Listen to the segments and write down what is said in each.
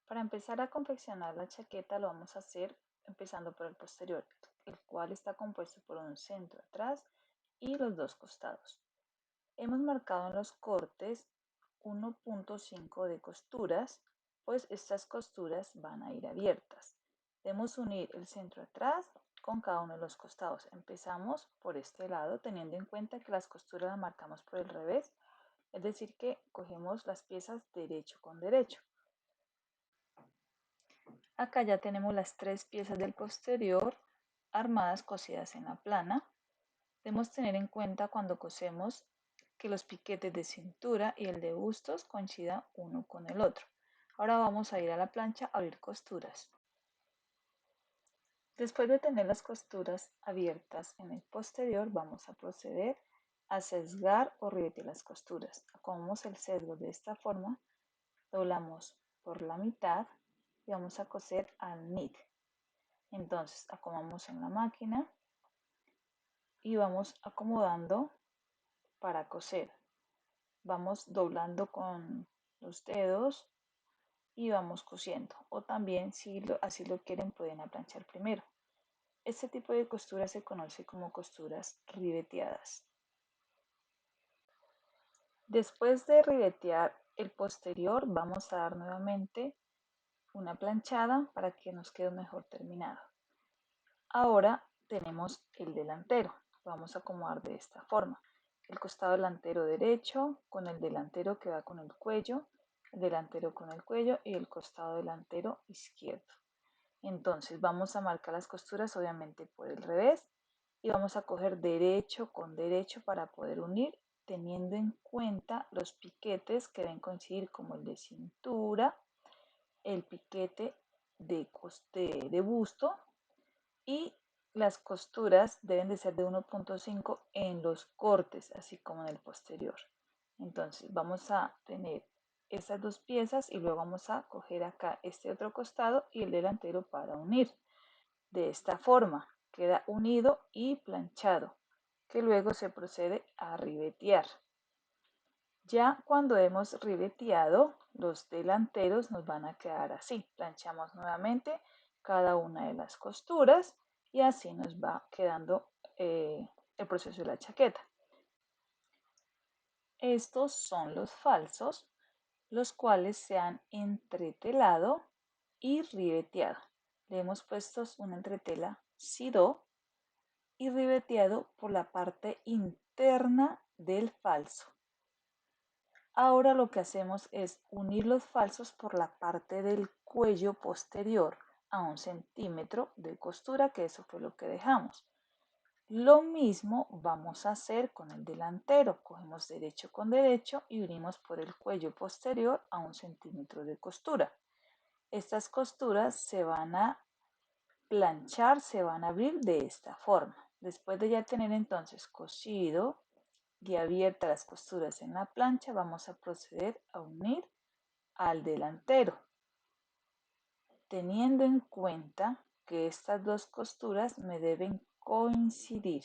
Para empezar a confeccionar la chaqueta lo vamos a hacer empezando por el posterior, el cual está compuesto por un centro atrás y los dos costados. Hemos marcado en los cortes 1.5 de costuras, pues estas costuras van a ir abiertas. Debemos unir el centro atrás con cada uno de los costados. Empezamos por este lado, teniendo en cuenta que las costuras las marcamos por el revés, es decir que cogemos las piezas derecho con derecho. Acá ya tenemos las tres piezas del posterior armadas cosidas en la plana. Debemos tener en cuenta cuando cosemos que los piquetes de cintura y el de bustos coincidan uno con el otro. Ahora vamos a ir a la plancha a abrir costuras. Después de tener las costuras abiertas en el posterior, vamos a proceder a sesgar o ribetear las costuras. Acomodamos el sesgo de esta forma, doblamos por la mitad y vamos a coser al knit. Entonces acomodamos en la máquina y vamos acomodando para coser. Vamos doblando con los dedos y vamos cosiendo. O también si así lo quieren pueden aplanchar primero. Este tipo de costura se conoce como costuras ribeteadas. Después de ribetear el posterior vamos a dar nuevamente una planchada para que nos quede mejor terminado. Ahora tenemos el delantero. Vamos a acomodar de esta forma. El costado delantero derecho con el delantero que va con el cuello, el delantero con el cuello y el costado delantero izquierdo. Entonces vamos a marcar las costuras obviamente por el revés y vamos a coger derecho con derecho para poder unir, teniendo en cuenta los piquetes que deben coincidir como el de cintura, el piquete de busto y las costuras deben de ser de 1.5 en los cortes, así como en el posterior. Entonces vamos a tener estas dos piezas y luego vamos a coger acá este otro costado y el delantero para unir. De esta forma queda unido y planchado, que luego se procede a ribetear. Ya cuando hemos ribeteado, los delanteros nos van a quedar así. Planchamos nuevamente cada una de las costuras y así nos va quedando el proceso de la chaqueta. Estos son los falsos, los cuales se han entretelado y ribeteado. Le hemos puesto una entretela sidó y ribeteado por la parte interna del falso. Ahora lo que hacemos es unir los falsos por la parte del cuello posterior a 1 centímetro de costura, que eso fue lo que dejamos. Lo mismo vamos a hacer con el delantero. Cogemos derecho con derecho y unimos por el cuello posterior a 1 centímetro de costura. Estas costuras se van a planchar, se van a abrir de esta forma. Después de ya tener entonces cosido y abiertas las costuras en la plancha, vamos a proceder a unir al delantero, teniendo en cuenta que estas dos costuras me deben coincidir,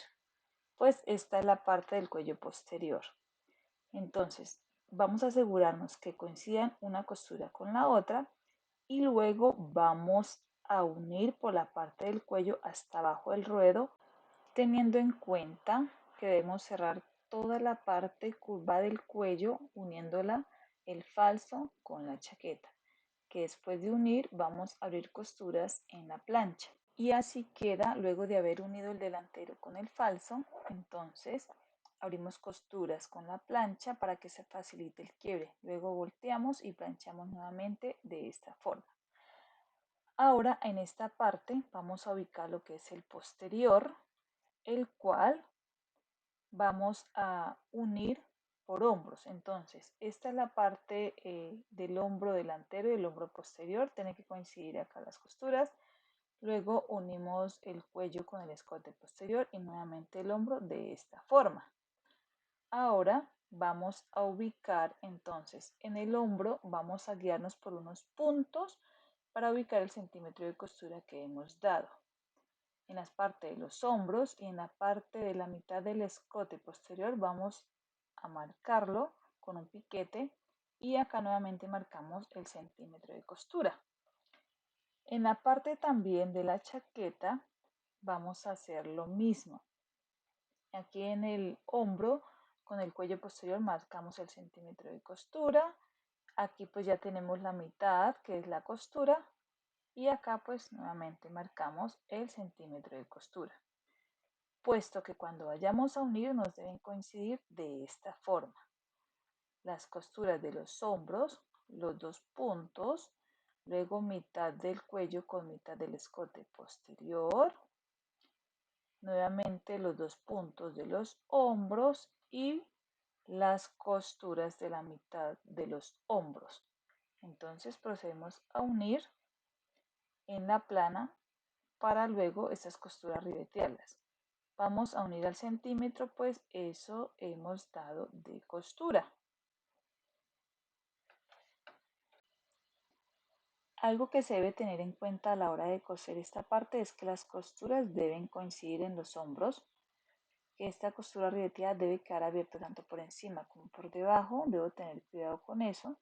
pues esta es la parte del cuello posterior. Entonces vamos a asegurarnos que coincidan una costura con la otra y luego vamos a unir por la parte del cuello hasta abajo del ruedo, teniendo en cuenta que debemos cerrar toda la parte curva del cuello uniéndola el falso con la chaqueta, que después de unir vamos a abrir costuras en la plancha y así queda luego de haber unido el delantero con el falso. Entonces abrimos costuras con la plancha para que se facilite el quiebre, luego volteamos y planchamos nuevamente de esta forma. Ahora en esta parte vamos a ubicar lo que es el posterior, el cual vamos a unir por hombros. Entonces, esta es la parte del hombro delantero y el hombro posterior. Tiene que coincidir acá las costuras. Luego unimos el cuello con el escote posterior y nuevamente el hombro de esta forma. Ahora vamos a ubicar entonces en el hombro, vamos a guiarnos por unos puntos para ubicar el centímetro de costura que hemos dado. En las partes de los hombros y en la parte de la mitad del escote posterior vamos a marcarlo con un piquete y acá nuevamente marcamos el centímetro de costura. En la parte también de la chaqueta vamos a hacer lo mismo. Aquí en el hombro, con el cuello posterior, marcamos el centímetro de costura. Aquí pues ya tenemos la mitad, que es la costura. Y acá pues nuevamente marcamos el centímetro de costura. Puesto que cuando vayamos a unir nos deben coincidir de esta forma. Las costuras de los hombros, los dos puntos, luego mitad del cuello con mitad del escote posterior, nuevamente los dos puntos de los hombros y las costuras de la mitad de los hombros. Entonces procedemos a unir en la plana para luego estas costuras ribetearlas. Vamos a unir al centímetro, pues eso hemos dado de costura. Algo que se debe tener en cuenta a la hora de coser esta parte es que las costuras deben coincidir en los hombros, que esta costura ribeteada debe quedar abierta tanto por encima como por debajo, debo tener cuidado con eso.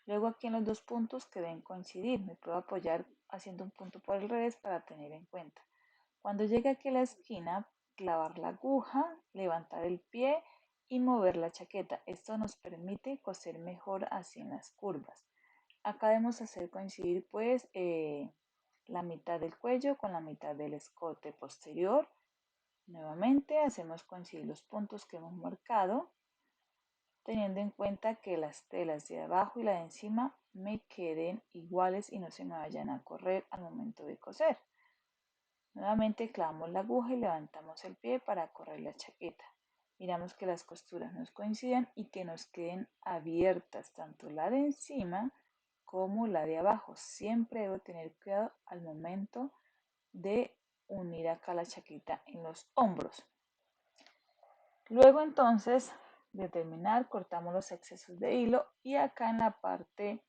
Luego aquí en los dos puntos que deben coincidir, me puedo apoyar haciendo un punto por el revés para tener en cuenta. Cuando llegue aquí a la esquina, clavar la aguja, levantar el pie y mover la chaqueta. Esto nos permite coser mejor así en las curvas. Acá debemos hacer coincidir pues la mitad del cuello con la mitad del escote posterior. Nuevamente hacemos coincidir los puntos que hemos marcado, teniendo en cuenta que las telas de abajo y la de encima me queden iguales y no se me vayan a correr al momento de coser. Nuevamente clavamos la aguja y levantamos el pie para correr la chaqueta. Miramos que las costuras nos coincidan y que nos queden abiertas tanto la de encima como la de abajo. Siempre debo tener cuidado al momento de unir acá la chaqueta en los hombros. Luego entonces de terminar cortamos los excesos de hilo y acá en la parte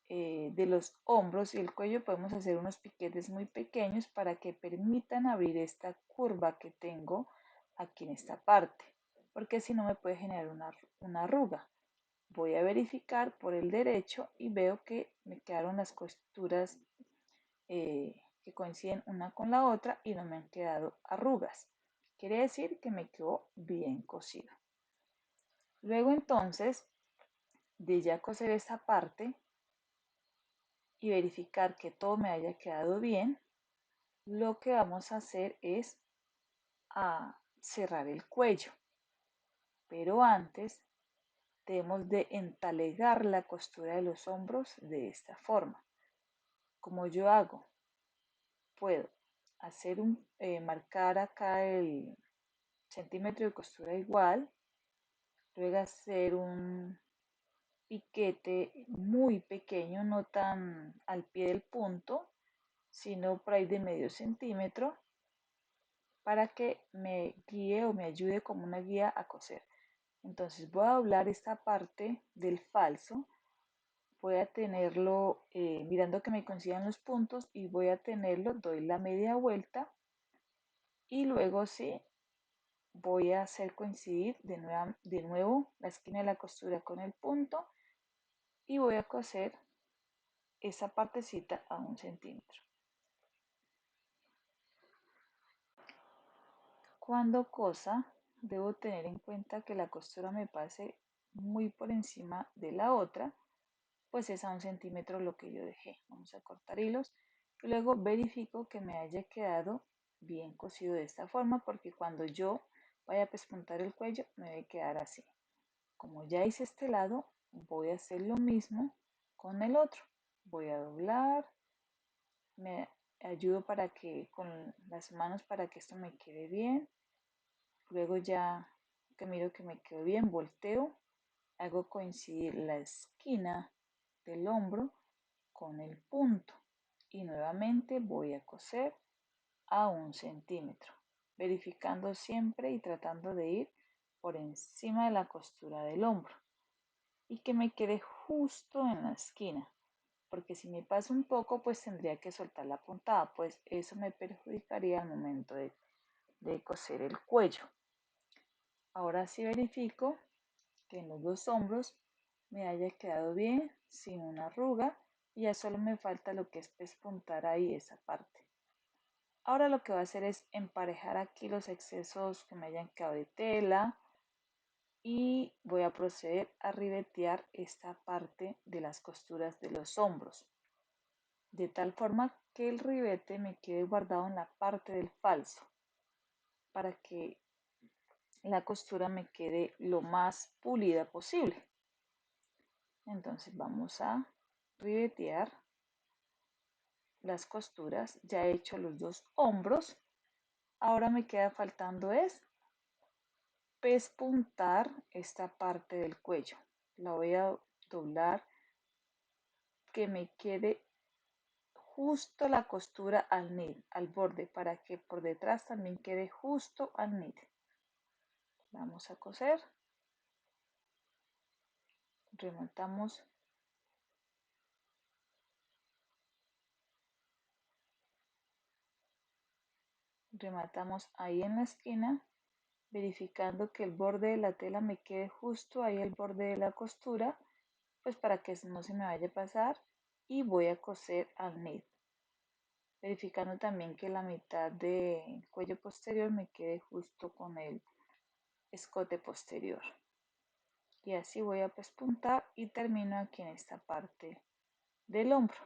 de los hombros y el cuello podemos hacer unos piquetes muy pequeños para que permitan abrir esta curva que tengo aquí en esta parte, porque si no me puede generar una arruga. Voy a verificar por el derecho y veo que me quedaron las costuras que coinciden una con la otra y no me han quedado arrugas. Quiere decir que me quedó bien cosido. Luego entonces de ya coser esta parte y verificar que todo me haya quedado bien, lo que vamos a hacer es cerrar el cuello. Pero antes debemos de entalegar la costura de los hombros de esta forma. Como yo hago, puedo hacer marcar acá el centímetro de costura igual, luego hacer un piquete muy pequeño, no tan al pie del punto, sino por ahí de medio centímetro, para que me guíe o me ayude como una guía a coser. Entonces voy a doblar esta parte del falso, voy a tenerlo mirando que me coincidan los puntos y voy a tenerlo, doy la media vuelta y luego sí voy a hacer coincidir de nuevo la esquina de la costura con el punto y voy a coser esa partecita a 1 centímetro. Cuando cosa, debo tener en cuenta que la costura me pase muy por encima de la otra, pues es a 1 centímetro lo que yo dejé. Vamos a cortar hilos y luego verifico que me haya quedado bien cosido de esta forma, porque cuando yo vaya a pespuntar el cuello me debe quedar así. Como ya hice este lado, voy a hacer lo mismo con el otro. Voy a doblar, me ayudo para que con las manos para que esto me quede bien. Luego ya que miro que me quedó bien, volteo, hago coincidir la esquina del hombro con el punto y nuevamente voy a coser a 1 centímetro, verificando siempre y tratando de ir por encima de la costura del hombro y que me quede justo en la esquina, porque si me paso un poco pues tendría que soltar la puntada, pues eso me perjudicaría al momento de coser el cuello. Ahora sí verifico que en los dos hombros me haya quedado bien, sin una arruga Y ya solo me falta lo que es pespuntar ahí esa parte. Ahora lo que voy a hacer es emparejar aquí los excesos que me hayan quedado de tela y voy a proceder a ribetear esta parte de las costuras de los hombros, de tal forma que el ribete me quede guardado en la parte del falso, para que la costura me quede lo más pulida posible. Entonces vamos a ribetear las costuras. Ya he hecho los dos hombros. Ahora me queda faltando es pespuntar esta parte del cuello. La voy a doblar que me quede justo la costura al nid, al borde, para que por detrás también quede justo al nid. Vamos a coser, remontamos, rematamos ahí en la esquina, verificando que el borde de la tela me quede justo ahí al borde de la costura, pues para que no se me vaya a pasar, y voy a coser al nid, verificando también que la mitad del cuello posterior me quede justo con el escote posterior. Y así voy a pespuntar y termino aquí en esta parte del hombro.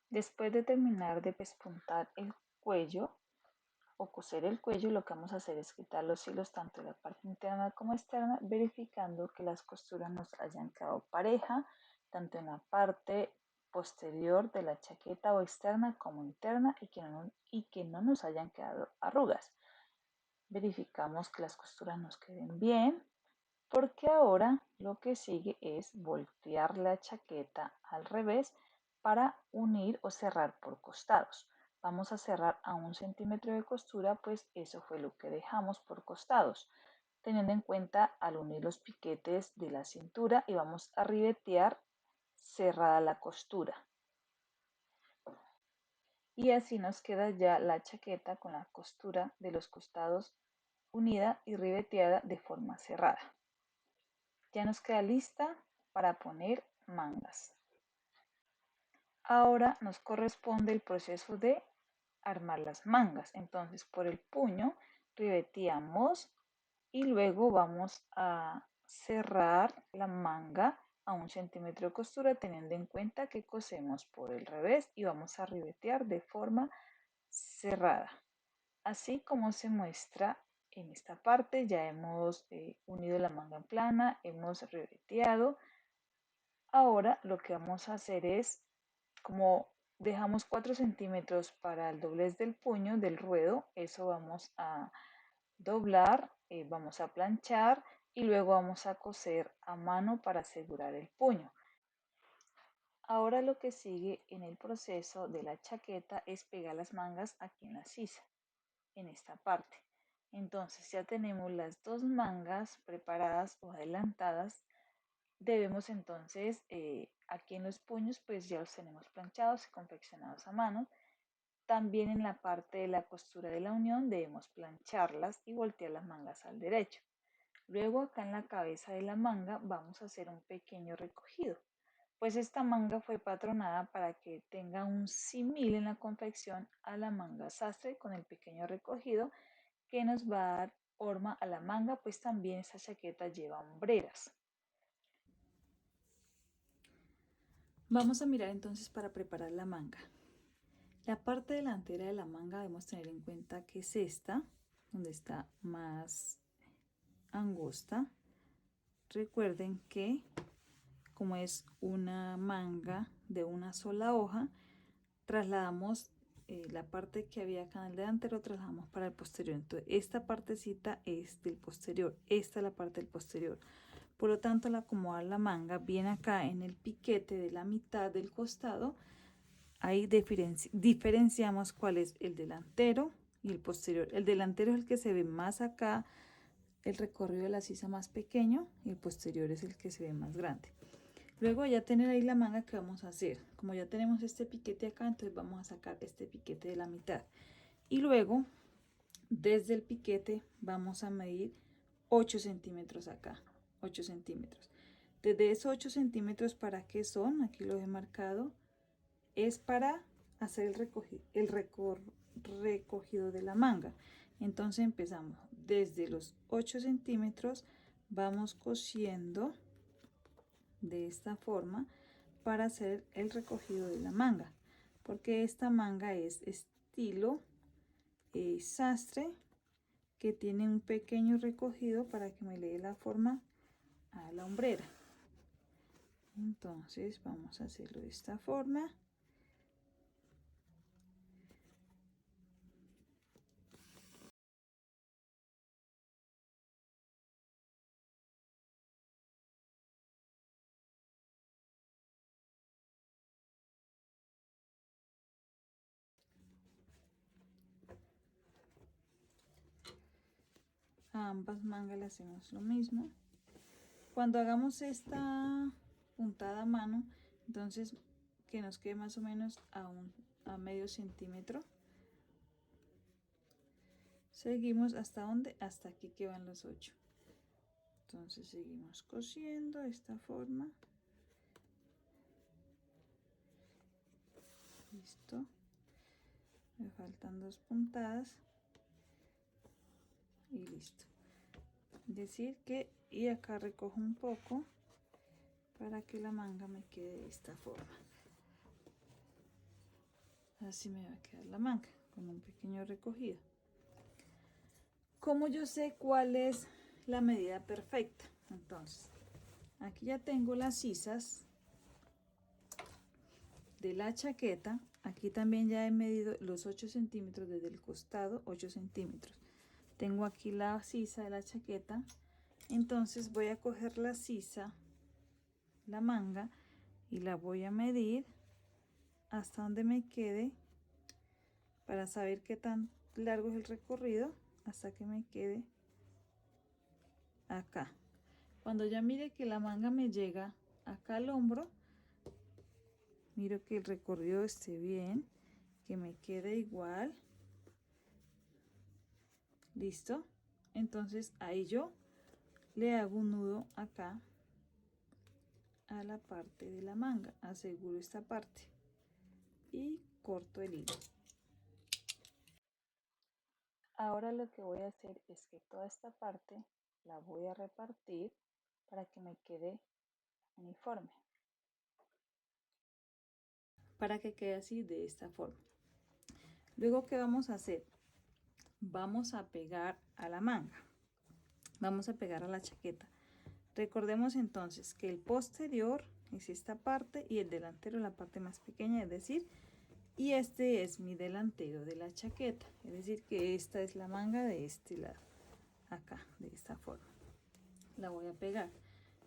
Después de terminar de pespuntar el cuello o coser el cuello, lo que vamos a hacer es quitar los hilos tanto de la parte interna como externa, verificando que las costuras nos hayan quedado pareja, tanto en la parte posterior de la chaqueta o externa como interna, y que no nos hayan quedado arrugas. Verificamos que las costuras nos queden bien, porque ahora lo que sigue es voltear la chaqueta al revés para unir o cerrar por costados. Vamos a cerrar a 1 centímetro de costura, pues eso fue lo que dejamos por costados, teniendo en cuenta al unir los piquetes de la cintura, y vamos a ribetear cerrada la costura. Y así nos queda ya la chaqueta con la costura de los costados unida y ribeteada de forma cerrada. Ya nos queda lista para poner mangas. Ahora nos corresponde el proceso de armar las mangas. Entonces, por el puño ribeteamos y luego vamos a cerrar la manga a 1 centímetro de costura, teniendo en cuenta que cosemos por el revés y vamos a ribetear de forma cerrada. Así como se muestra en esta parte, ya hemos unido la manga en plana, hemos ribeteado. Ahora lo que vamos a hacer es, como dejamos 4 centímetros para el doblez del puño del ruedo, eso vamos a doblar, vamos a planchar y luego vamos a coser a mano para asegurar el puño. Ahora lo que sigue en el proceso de la chaqueta es pegar las mangas aquí en la sisa, en esta parte. Entonces ya tenemos las dos mangas preparadas o adelantadas. Debemos entonces, aquí en los puños, pues ya los tenemos planchados y confeccionados a mano. También en la parte de la costura de la unión debemos plancharlas y voltear las mangas al derecho. Luego acá en la cabeza de la manga vamos a hacer un pequeño recogido, pues esta manga fue patronada para que tenga un símil en la confección a la manga sastre, con el pequeño recogido que nos va a dar forma a la manga, pues también esta chaqueta lleva hombreras. Vamos a mirar entonces para preparar la manga. La parte delantera de la manga debemos tener en cuenta que es esta, donde está más angosta. Recuerden que como es una manga de una sola hoja, trasladamos la parte que había acá en el delantero, trasladamos para el posterior. Entonces esta partecita es del posterior, esta es la parte del posterior. Por lo tanto, al acomodar la manga bien acá en el piquete de la mitad del costado, ahí diferenciamos cuál es el delantero y el posterior. El delantero es el que se ve más acá, el recorrido de la sisa más pequeño, y el posterior es el que se ve más grande. Luego ya tener ahí la manga, que vamos a hacer, como ya tenemos este piquete acá, entonces vamos a sacar este piquete de la mitad y luego desde el piquete vamos a medir 8 centímetros acá, 8 centímetros. Desde esos 8 centímetros, ¿para qué son? Aquí lo he marcado. Es para hacer el recogido de la manga. Entonces empezamos desde los 8 centímetros, vamos cosiendo de esta forma para hacer el recogido de la manga, porque esta manga es estilo sastre, que tiene un pequeño recogido para que me le dé la forma a la hombrera. Entonces vamos a hacerlo de esta forma. A ambas mangas le hacemos lo mismo. Cuando hagamos esta puntada a mano, entonces que nos quede más o menos a medio centímetro. Seguimos hasta donde, hasta aquí que van los 8. Entonces seguimos cosiendo de esta forma. Listo. Me faltan 2 puntadas y listo. Decir que, y acá recojo un poco para que la manga me quede de esta forma. Así me va a quedar la manga con un pequeño recogido. ¿Cómo yo sé cuál es la medida perfecta? Entonces, aquí ya tengo las sisas de la chaqueta. Aquí también ya he medido los 8 centímetros desde el costado, 8 centímetros. Tengo aquí la sisa de la chaqueta. Entonces voy a coger la sisa, la manga, y la voy a medir hasta donde me quede para saber qué tan largo es el recorrido, hasta que me quede acá. Cuando ya mire que la manga me llega acá al hombro, miro que el recorrido esté bien, que me quede igual. Listo. Entonces ahí yo le hago un nudo acá a la parte de la manga, aseguro esta parte y corto el hilo. Ahora lo que voy a hacer es que toda esta parte la voy a repartir para que me quede uniforme, para que quede así de esta forma. Luego, ¿qué vamos a hacer? Vamos a pegar a la manga, vamos a pegar a la chaqueta. Recordemos entonces que el posterior es esta parte y el delantero la parte más pequeña, es decir, y este es mi delantero de la chaqueta, es decir que esta es la manga de este lado, acá, de esta forma. La voy a pegar.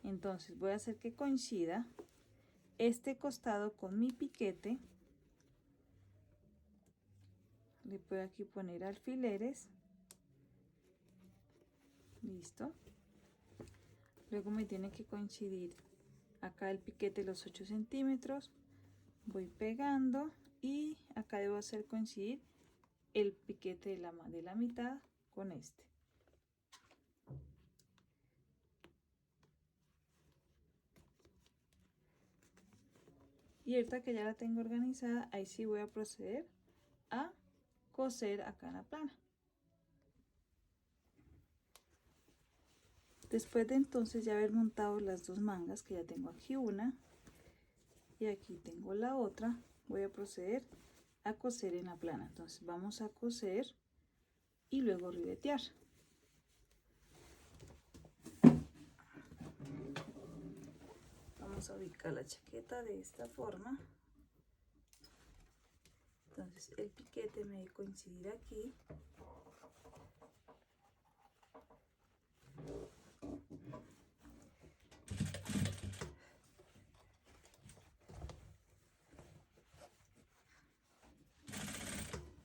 Entonces voy a hacer que coincida este costado con mi piquete. Le puedo aquí poner alfileres. Listo. Luego me tiene que coincidir acá el piquete los 8 centímetros. Voy pegando y acá debo hacer coincidir el piquete de la mitad con este. Y ahorita que ya la tengo organizada, ahí sí voy a proceder a coser acá en la plana. Después de entonces ya haber montado las dos mangas, que ya tengo aquí una y aquí tengo la otra, voy a proceder a coser en la plana. Entonces vamos a coser y luego ribetear. Vamos a ubicar la chaqueta de esta forma. Entonces el piquete me debe coincidir aquí.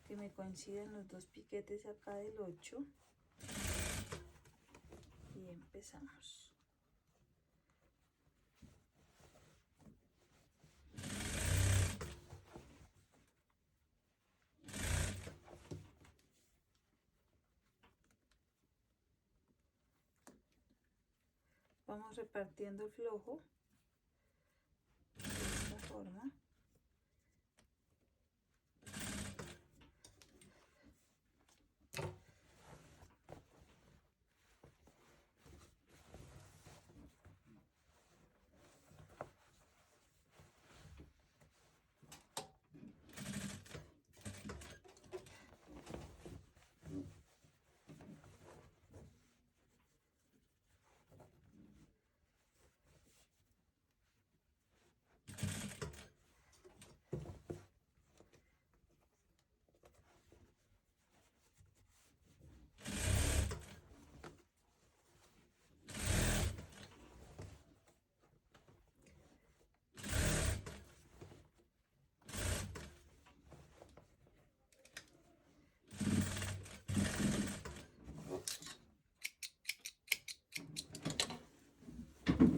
Que me coinciden los dos piquetes acá del 8. Y empezamos. vamos repartiendo el flojo de esta forma.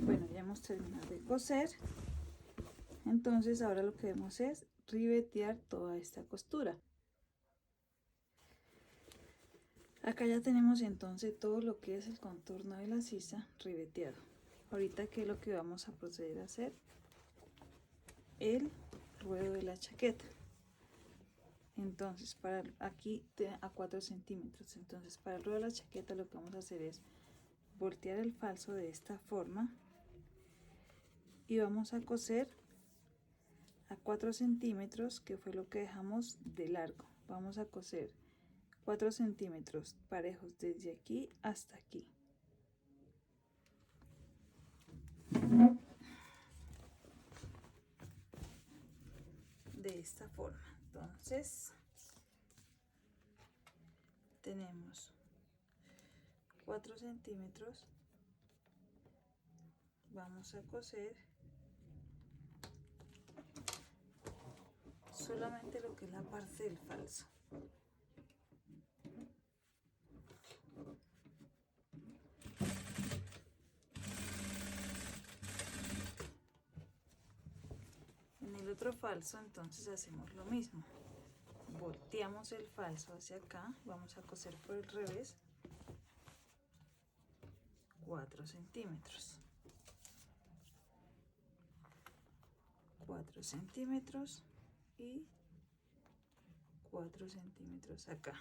Bueno, ya hemos terminado de coser. Entonces ahora lo que debemos es ribetear toda esta costura. Acá ya tenemos entonces todo lo que es el contorno de la sisa ribeteado. Ahorita, ¿qué es lo que vamos a proceder a hacer? El ruedo de la chaqueta. Entonces, para aquí a 4 centímetros. Entonces, para el ruedo de la chaqueta lo que vamos a hacer es voltear el falso de esta forma y vamos a coser a 4 centímetros, que fue lo que dejamos de largo. Vamos a coser 4 centímetros parejos desde aquí hasta aquí. De esta forma. Entonces tenemos 4 centímetros, vamos a coser solamente lo que es la parte del falso. En el otro falso entonces hacemos lo mismo, volteamos el falso hacia acá, vamos a coser por el revés 4 centímetros, 4 centímetros y 4 centímetros acá.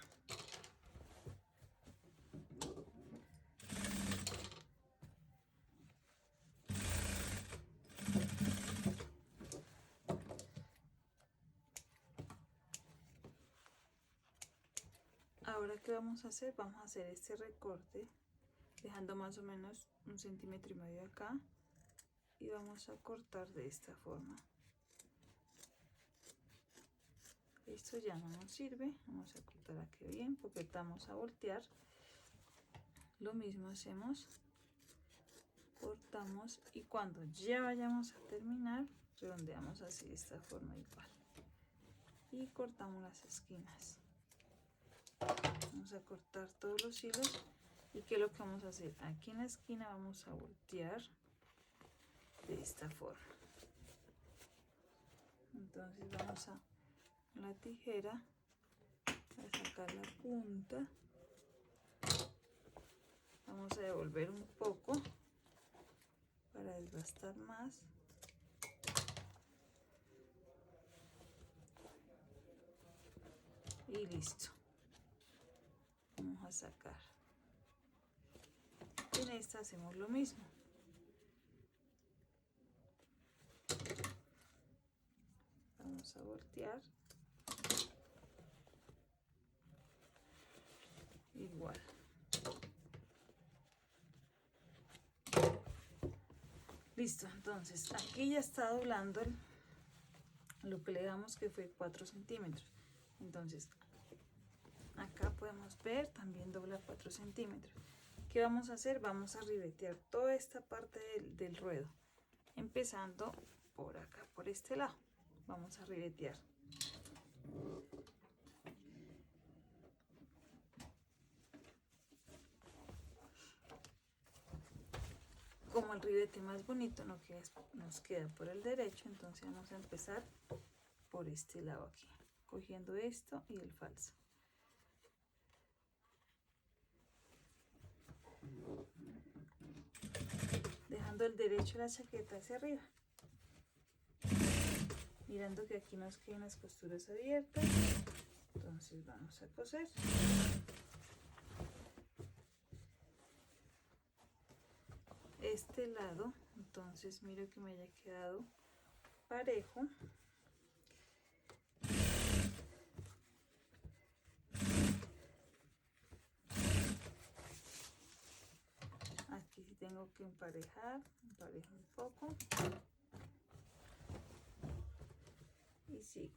Ahora, ¿qué vamos a hacer? Vamos a hacer este recorte dejando más o menos 1,5 centímetros acá y vamos a cortar de esta forma. Esto ya no nos sirve, vamos a cortar aquí bien porque vamos a voltear. Lo mismo hacemos, cortamos y cuando ya vayamos a terminar redondeamos así de esta forma igual y cortamos las esquinas. Vamos a cortar todos los hilos y ¿qué es lo que vamos a hacer? Aquí en la esquina vamos a voltear de esta forma. Entonces vamos a la tijera a sacar la punta, vamos a devolver un poco para desbastar más y listo. Vamos a sacar. En esta hacemos lo mismo. Vamos a voltear igual. Listo, entonces aquí ya está doblando lo que le damos, que fue 4 centímetros. Entonces acá podemos ver también dobla 4 centímetros. ¿Qué vamos a hacer? Vamos a ribetear toda esta parte del ruedo, empezando por acá, por este lado. Vamos a ribetear. Como el ribete más bonito nos queda por el derecho, entonces vamos a empezar por este lado aquí, cogiendo esto y el falso. armando el derecho de la chaqueta hacia arriba, mirando que aquí nos queden las costuras abiertas. Entonces vamos a coser. Este lado, entonces miro que me haya quedado parejo. Aquí sí tengo que emparejo un poco y sigo.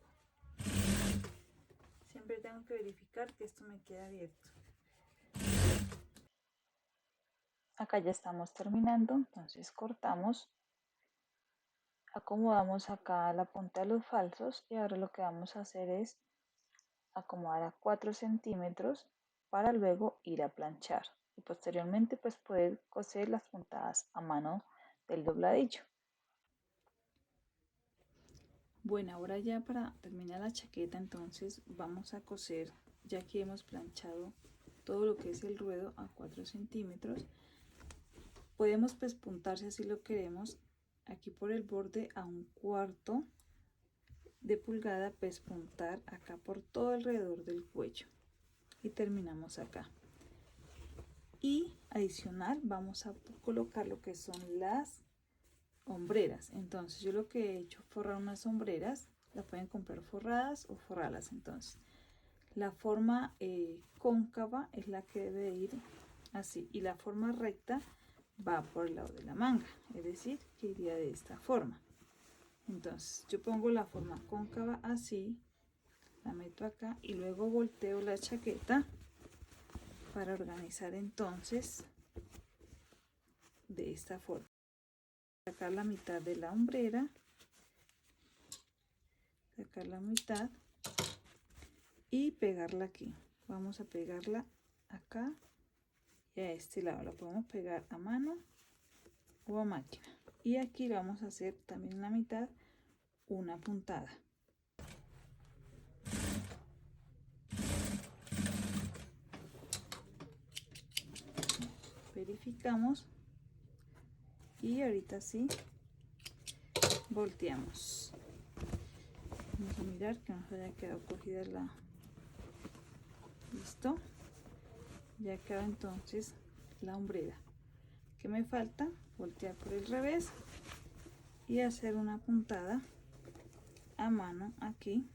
Siempre tengo que verificar que esto me quede abierto. Acá ya estamos terminando, entonces cortamos, acomodamos acá la punta de los falsos y ahora lo que vamos a hacer es acomodar a 4 centímetros para luego ir a planchar y posteriormente pues poder coser las puntadas a mano del dobladillo. Bueno, ahora ya para terminar la chaqueta entonces vamos a coser, ya que hemos planchado todo lo que es el ruedo a 4 centímetros. Podemos pespuntar si así lo queremos, aquí por el borde a 1/4 de pulgada, pespuntar acá por todo alrededor del cuello y terminamos acá. Y adicional vamos a colocar lo que son las hombreras. Entonces yo lo que he hecho es forrar unas sombreras, las pueden comprar forradas o forrarlas. Entonces la forma cóncava es la que debe ir así y la forma recta va por el lado de la manga, es decir, que iría de esta forma. Entonces yo pongo la forma cóncava así, la meto acá y luego volteo la chaqueta para organizar entonces de esta forma. Sacar la mitad de la hombrera, sacar la mitad y pegarla aquí. Vamos a pegarla acá y a este lado. La podemos pegar a mano o a máquina. Y aquí le vamos a hacer también en la mitad una puntada. Verificamos y ahorita sí volteamos. Vamos a mirar que nos haya quedado cogida la... Listo. Ya quedó entonces la hombrera. ¿Qué me falta? Voltear por el revés y hacer una puntada a mano aquí,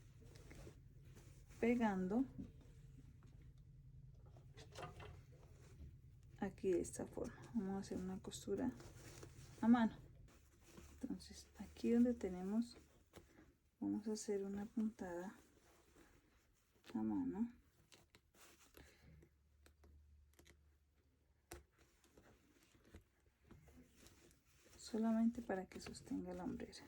pegando aquí de esta forma. Vamos a hacer una costura a mano. Entonces aquí donde tenemos, vamos a hacer una puntada a mano. Solamente para que sostenga la hombrera.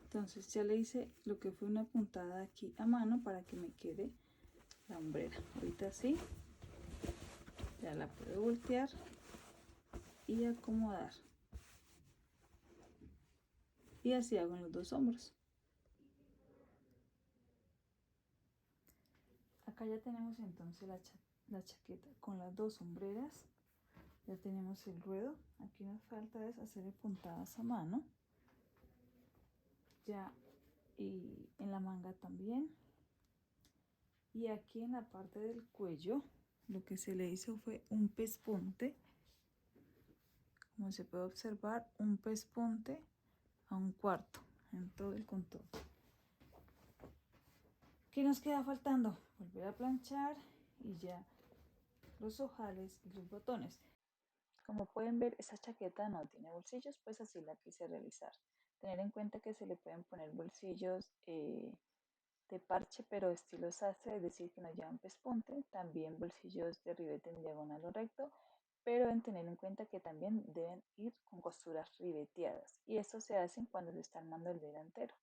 Entonces ya le hice lo que fue una puntada aquí a mano para que me quede la hombrera. Ahorita sí, ya la puedo voltear y acomodar. Y así hago en los dos hombros. Acá ya tenemos entonces la chaqueta con las dos sombreras. Ya tenemos el ruedo. Aquí nos falta es hacer puntadas a mano. Ya, y en la manga también. Y aquí en la parte del cuello lo que se le hizo fue un pespunte. Como se puede observar, un pespunte a 1/4 en todo el contorno. ¿Qué nos queda faltando? Volver a planchar y ya los ojales y los botones. Como pueden ver, esta chaqueta no tiene bolsillos, pues así la quise realizar. Tener en cuenta que se le pueden poner bolsillos de parche, pero estilo sastre, es decir, que no llevan pespunte. También bolsillos de ribete en diagonal o recto, pero deben tener en cuenta que también deben ir con costuras ribeteadas. Y esto se hace cuando se está armando el delantero.